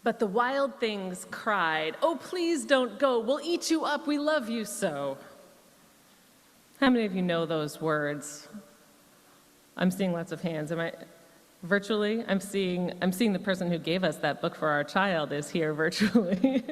But the wild things cried, "Oh, please don't go. We'll eat you up. We love you so." How many of you know those words? I'm seeing lots of hands. Am I virtually? I'm seeing the person who gave us that book for our child is here virtually.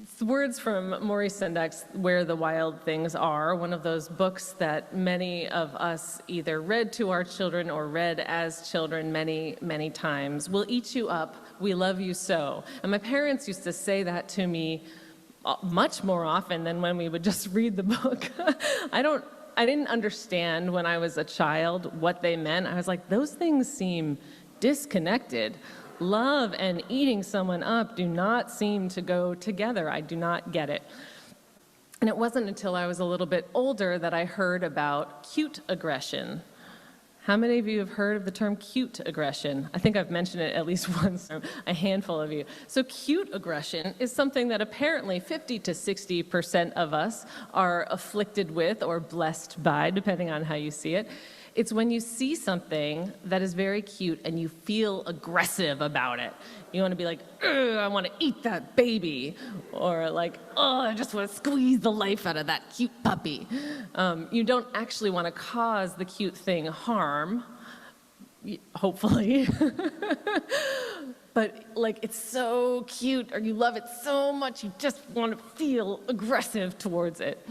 It's words from Maurice Sendak's Where the Wild Things Are, one of those books that many of us either read to our children or read as children many, many times. "We'll eat you up, we love you so." And my parents used to say that to me much more often than when we would just read the book. I didn't understand when I was a child what they meant. I was like, those things seem disconnected. Love and eating someone up do not seem to go together. I do not get it. And it wasn't until I was a little bit older that I heard about cute aggression. How many of you have heard of the term cute aggression? I think I've mentioned it at least once, a handful of you. So cute aggression is something that apparently 50 to 60% of us are afflicted with or blessed by, depending on how you see it. It's when you see something that is very cute and you feel aggressive about it. You want to be like, "Ugh, I want to eat that baby," or like, "Oh, I just want to squeeze the life out of that cute puppy." You don't actually want to cause the cute thing harm, hopefully. But like, it's so cute, or you love it so much, you just want to feel aggressive towards it.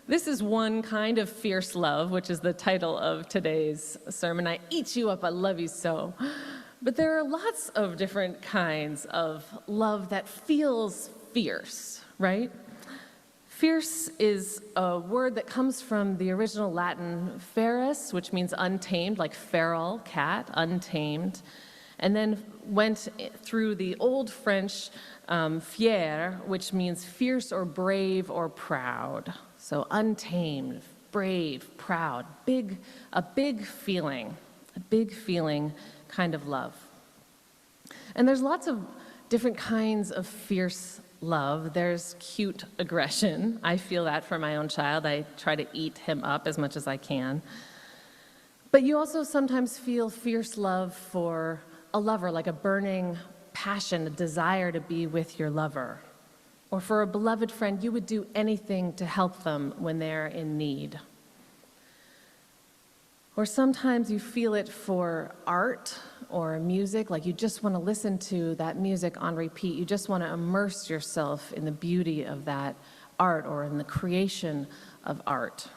This is one kind of fierce love, which is the title of today's sermon. I eat you up, I love you so. But there are lots of different kinds of love that feels fierce, right? Fierce is a word that comes from the original Latin feris, which means untamed, like feral, cat, untamed, and then went through the Old French fier, which means fierce or brave or proud. So untamed, brave, proud, a big feeling kind of love. And there's lots of different kinds of fierce love. There's cute aggression. I feel that for my own child. I try to eat him up as much as I can. But you also sometimes feel fierce love for a lover, like a burning passion, a desire to be with your lover. Or for a beloved friend, you would do anything to help them when they're in need. Or sometimes you feel it for art or music, like you just want to listen to that music on repeat. You just want to immerse yourself in the beauty of that art or in the creation of art.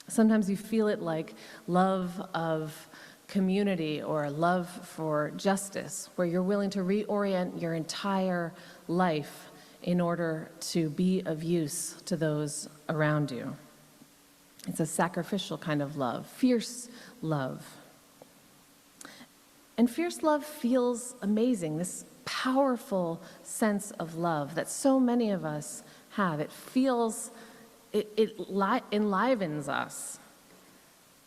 Sometimes you feel it like love of community or love for justice, where you're willing to reorient your entire life in order to be of use to those around you. It's a sacrificial kind of love, fierce love. And fierce love feels amazing, this powerful sense of love that so many of us have. It enlivens us.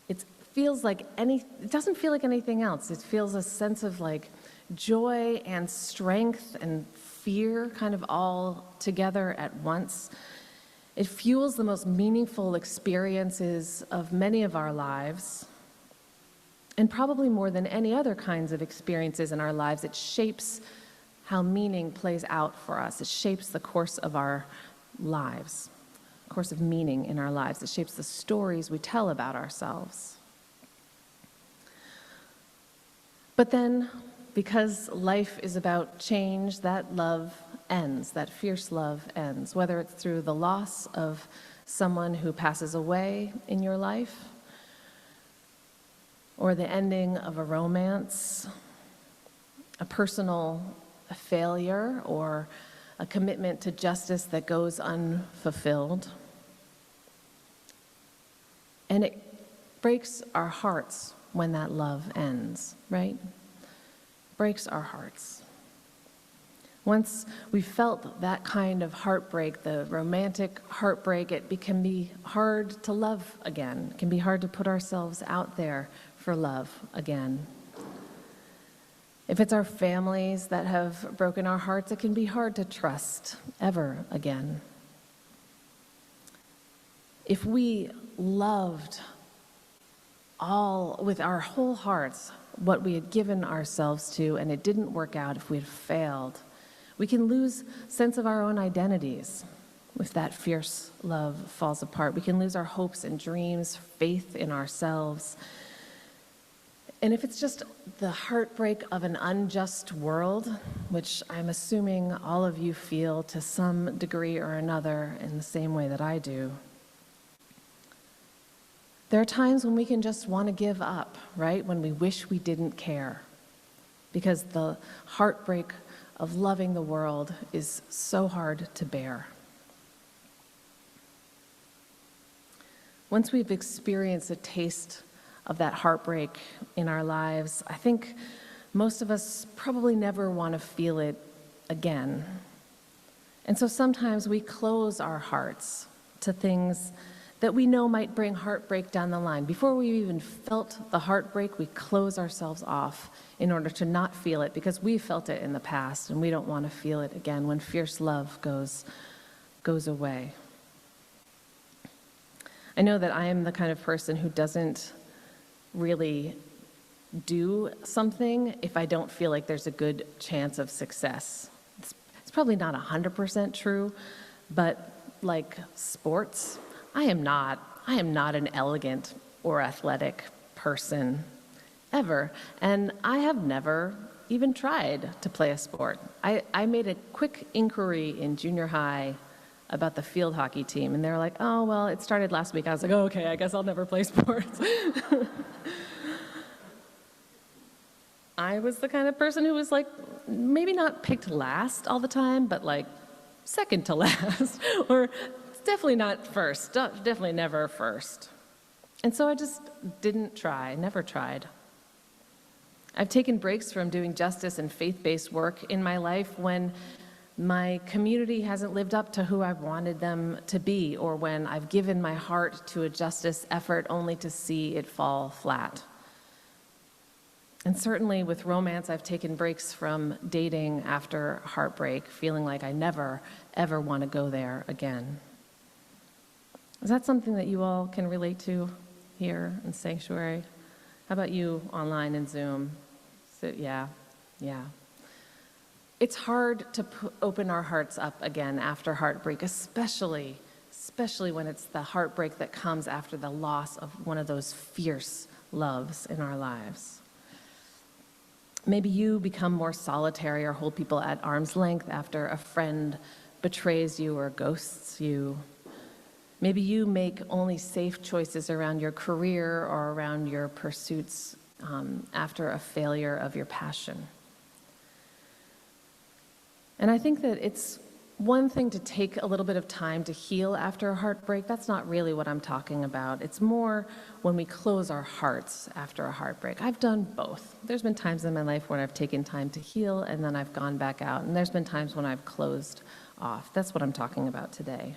It doesn't feel like anything else. It feels a sense of like joy and strength and fear kind of all together at once. It fuels the most meaningful experiences of many of our lives. And probably more than any other kinds of experiences in our lives, it shapes how meaning plays out for us. It shapes the course of our lives, course of meaning in our lives. It shapes the stories we tell about ourselves. But then, because life is about change, that love ends, that fierce love ends, whether it's through the loss of someone who passes away in your life, or the ending of a romance, a personal failure, or a commitment to justice that goes unfulfilled. And it breaks our hearts when that love ends, right? Breaks our hearts. Once we felt that kind of heartbreak, the romantic heartbreak, it can be hard to love again. It can be hard to put ourselves out there for love again. If it's our families that have broken our hearts, it can be hard to trust ever again. If we loved all with our whole hearts, what we had given ourselves to and it didn't work out, if we had failed. We can lose sense of our own identities if that fierce love falls apart. We can lose our hopes and dreams, faith in ourselves. And if it's just the heartbreak of an unjust world, which I'm assuming all of you feel to some degree or another in the same way that I do, there are times when we can just want to give up, right? When we wish we didn't care, because the heartbreak of loving the world is so hard to bear. Once we've experienced a taste of that heartbreak in our lives, I think most of us probably never want to feel it again. And so sometimes we close our hearts to things that we know might bring heartbreak down the line. Before we even felt the heartbreak, we close ourselves off in order to not feel it, because we felt it in the past and we don't want to feel it again when fierce love goes away. I know that I am the kind of person who doesn't really do something if I don't feel like there's a good chance of success. It's probably not 100% true, but like sports, I am not an elegant or athletic person ever, and I have never even tried to play a sport. I made a quick inquiry in junior high about the field hockey team, and they were like, oh, well, it started last week. I was like, oh, okay, I guess I'll never play sports. I was the kind of person who was like, maybe not picked last all the time, but like second to last, or definitely not first, definitely never first. And so I just didn't try, never tried. I've taken breaks from doing justice and faith-based work in my life when my community hasn't lived up to who I've wanted them to be, or when I've given my heart to a justice effort only to see it fall flat. And certainly with romance, I've taken breaks from dating after heartbreak, feeling like I never, ever want to go there again. Is that something that you all can relate to here in Sanctuary? How about you online in Zoom? So, yeah. It's hard to open our hearts up again after heartbreak, especially when it's the heartbreak that comes after the loss of one of those fierce loves in our lives. Maybe you become more solitary or hold people at arm's length after a friend betrays you or ghosts you. Maybe you make only safe choices around your career or around your pursuits after a failure of your passion. And I think that it's one thing to take a little bit of time to heal after a heartbreak. That's not really what I'm talking about. It's more when we close our hearts after a heartbreak. I've done both. There's been times in my life when I've taken time to heal and then I've gone back out. And there's been times when I've closed off. That's what I'm talking about today.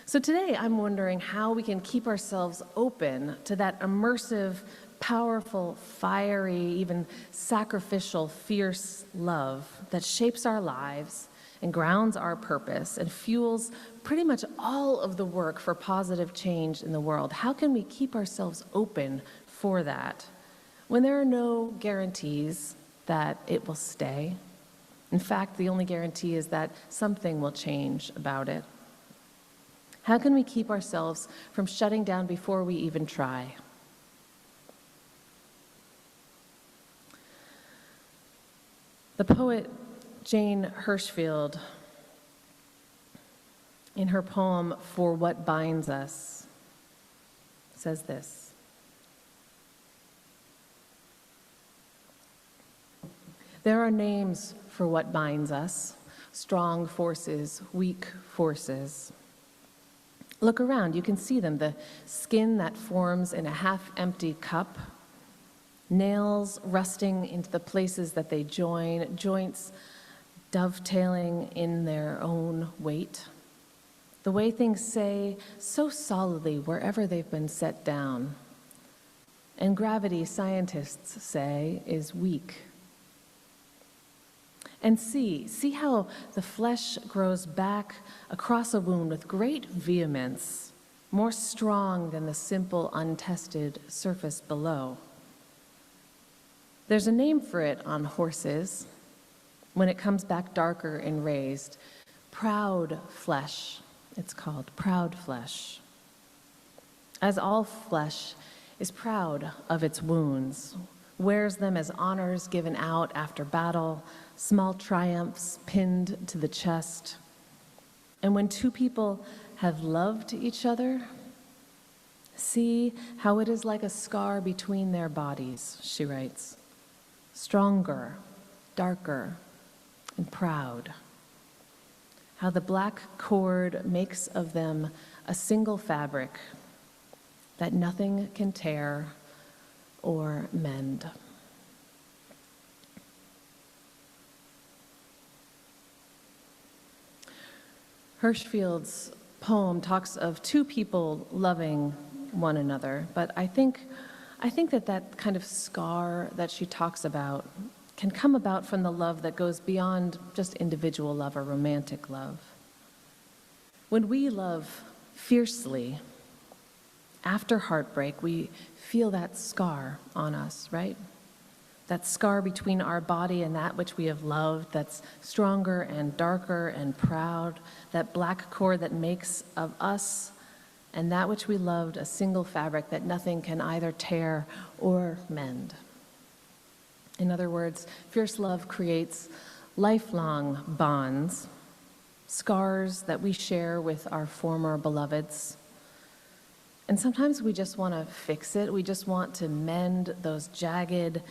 So today I'm wondering how we can keep ourselves open to that immersive, powerful, fiery, even sacrificial, fierce love that shapes our lives and grounds our purpose and fuels pretty much all of the work for positive change in the world. How can we keep ourselves open for that when there are no guarantees that it will stay? In fact, the only guarantee is that something will change about it. How can we keep ourselves from shutting down before we even try? The poet Jane Hirshfield, in her poem, For What Binds Us, says this: there are names for what binds us, strong forces, weak forces. Look around, you can see them, the skin that forms in a half-empty cup, nails rusting into the places that they join, joints dovetailing in their own weight. The way things say so solidly wherever they've been set down. And gravity, scientists say, is weak. And see how the flesh grows back across a wound with great vehemence, more strong than the simple, untested surface below. There's a name for it on horses. When it comes back darker and raised, proud flesh, it's called proud flesh. As all flesh is proud of its wounds, wears them as honors given out after battle, small triumphs pinned to the chest. And when two people have loved each other, see how it is like a scar between their bodies, she writes. Stronger, darker, and proud. How the black cord makes of them a single fabric that nothing can tear or mend. Hirschfeld's poem talks of two people loving one another, but I think that kind of scar that she talks about can come about from the love that goes beyond just individual love or romantic love. When we love fiercely, after heartbreak, we feel that scar on us, right? That scar between our body and that which we have loved, that's stronger and darker and proud, that black cord that makes of us and that which we loved a single fabric that nothing can either tear or mend. In other words, fierce love creates lifelong bonds, scars that we share with our former beloveds. And sometimes we just want to fix it. We just want to mend those jagged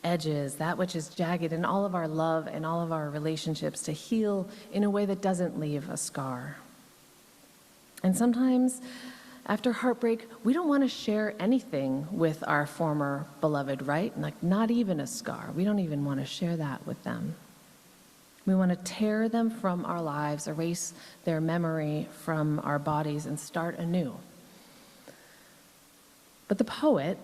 edges, that which is jagged in all of our love and all of our relationships, to heal in a way that doesn't leave a scar. And sometimes after heartbreak, we don't want to share anything with our former beloved, right? Like not even a scar. We don't even want to share that with them. We want to tear them from our lives, erase their memory from our bodies, and start anew. But the poet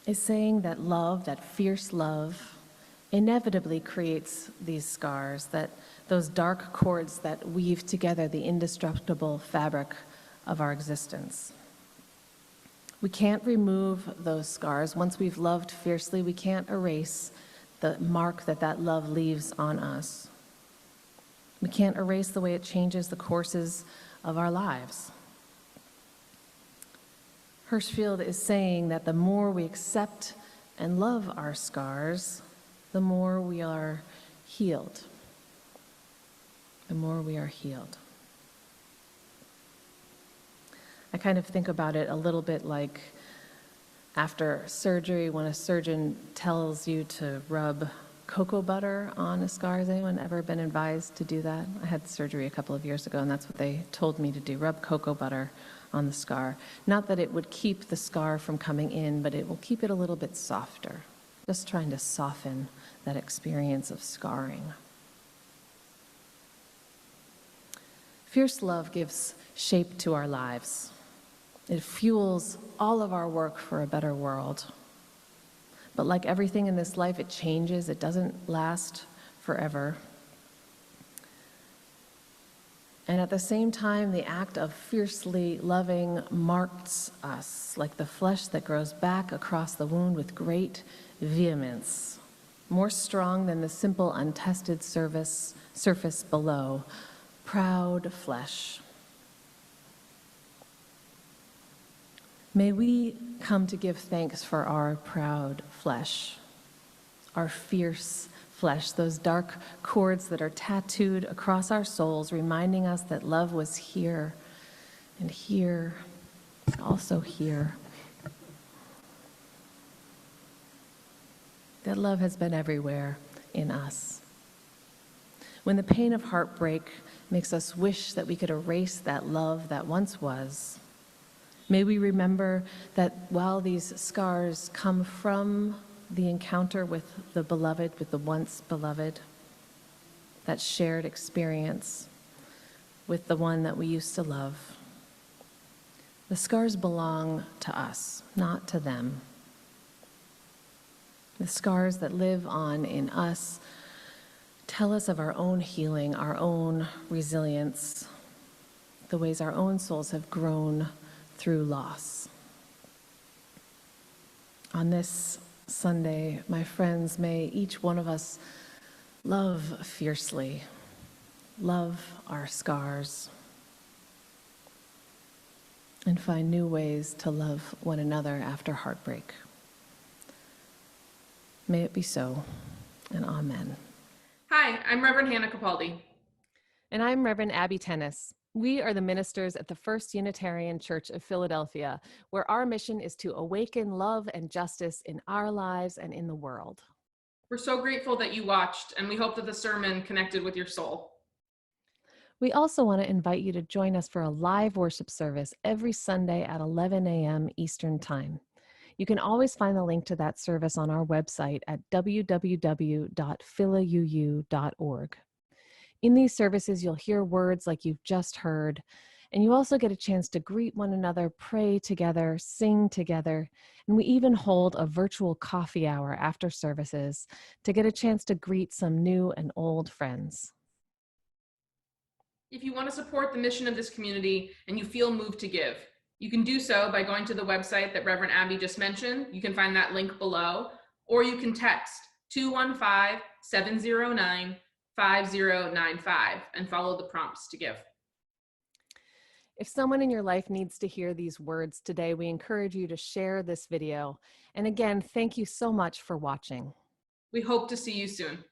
is saying that love, that fierce love, inevitably creates these scars, that those dark cords that weave together the indestructible fabric of our existence. We can't remove those scars. Once we've loved fiercely, we can't erase the mark that that love leaves on us. We can't erase the way it changes the courses of our lives. Hirschfeld is saying that the more we accept and love our scars, the more we are healed. The more we are healed. I kind of think about it a little bit like after surgery, when a surgeon tells you to rub cocoa butter on a scar. Has anyone ever been advised to do that? I had surgery a couple of years ago, and that's what they told me to do, rub cocoa butter on the scar. Not that it would keep the scar from coming in, but it will keep it a little bit softer, just trying to soften that experience of scarring. Fierce love gives shape to our lives. It fuels all of our work for a better world. But like everything in this life, it changes. It doesn't last forever. And at the same time, the act of fiercely loving marks us like the flesh that grows back across the wound with great vehemence, more strong than the simple untested surface below. Proud flesh. May we come to give thanks for our proud flesh, our fierce flesh, those dark cords that are tattooed across our souls, reminding us that love was here and here, also here. That love has been everywhere in us. When the pain of heartbreak makes us wish that we could erase that love that once was, may we remember that while these scars come from the encounter with the beloved, with the once beloved, that shared experience with the one that we used to love, the scars belong to us, not to them. The scars that live on in us tell us of our own healing, our own resilience, the ways our own souls have grown through loss. On this Sunday, my friends, may each one of us love fiercely, love our scars, and find new ways to love one another after heartbreak. May it be so, and amen. Hi, I'm Reverend Hannah Capaldi. And I'm Reverend Abbey Tennis. We are the ministers at the First Unitarian Church of Philadelphia, where our mission is to awaken love and justice in our lives and in the world. We're so grateful that you watched, and we hope that the sermon connected with your soul. We also want to invite you to join us for a live worship service every Sunday at 11 a.m. Eastern Time. You can always find the link to that service on our website at www.philauu.org. In these services, you'll hear words like you've just heard, and you also get a chance to greet one another, pray together, sing together, and we even hold a virtual coffee hour after services to get a chance to greet some new and old friends. If you want to support the mission of this community and you feel moved to give, you can do so by going to the website that Reverend Abbey just mentioned. You can find that link below, or you can text 215-709-5095 and follow the prompts to give. If someone in your life needs to hear these words today, we encourage you to share this video. And again, thank you so much for watching. We hope to see you soon.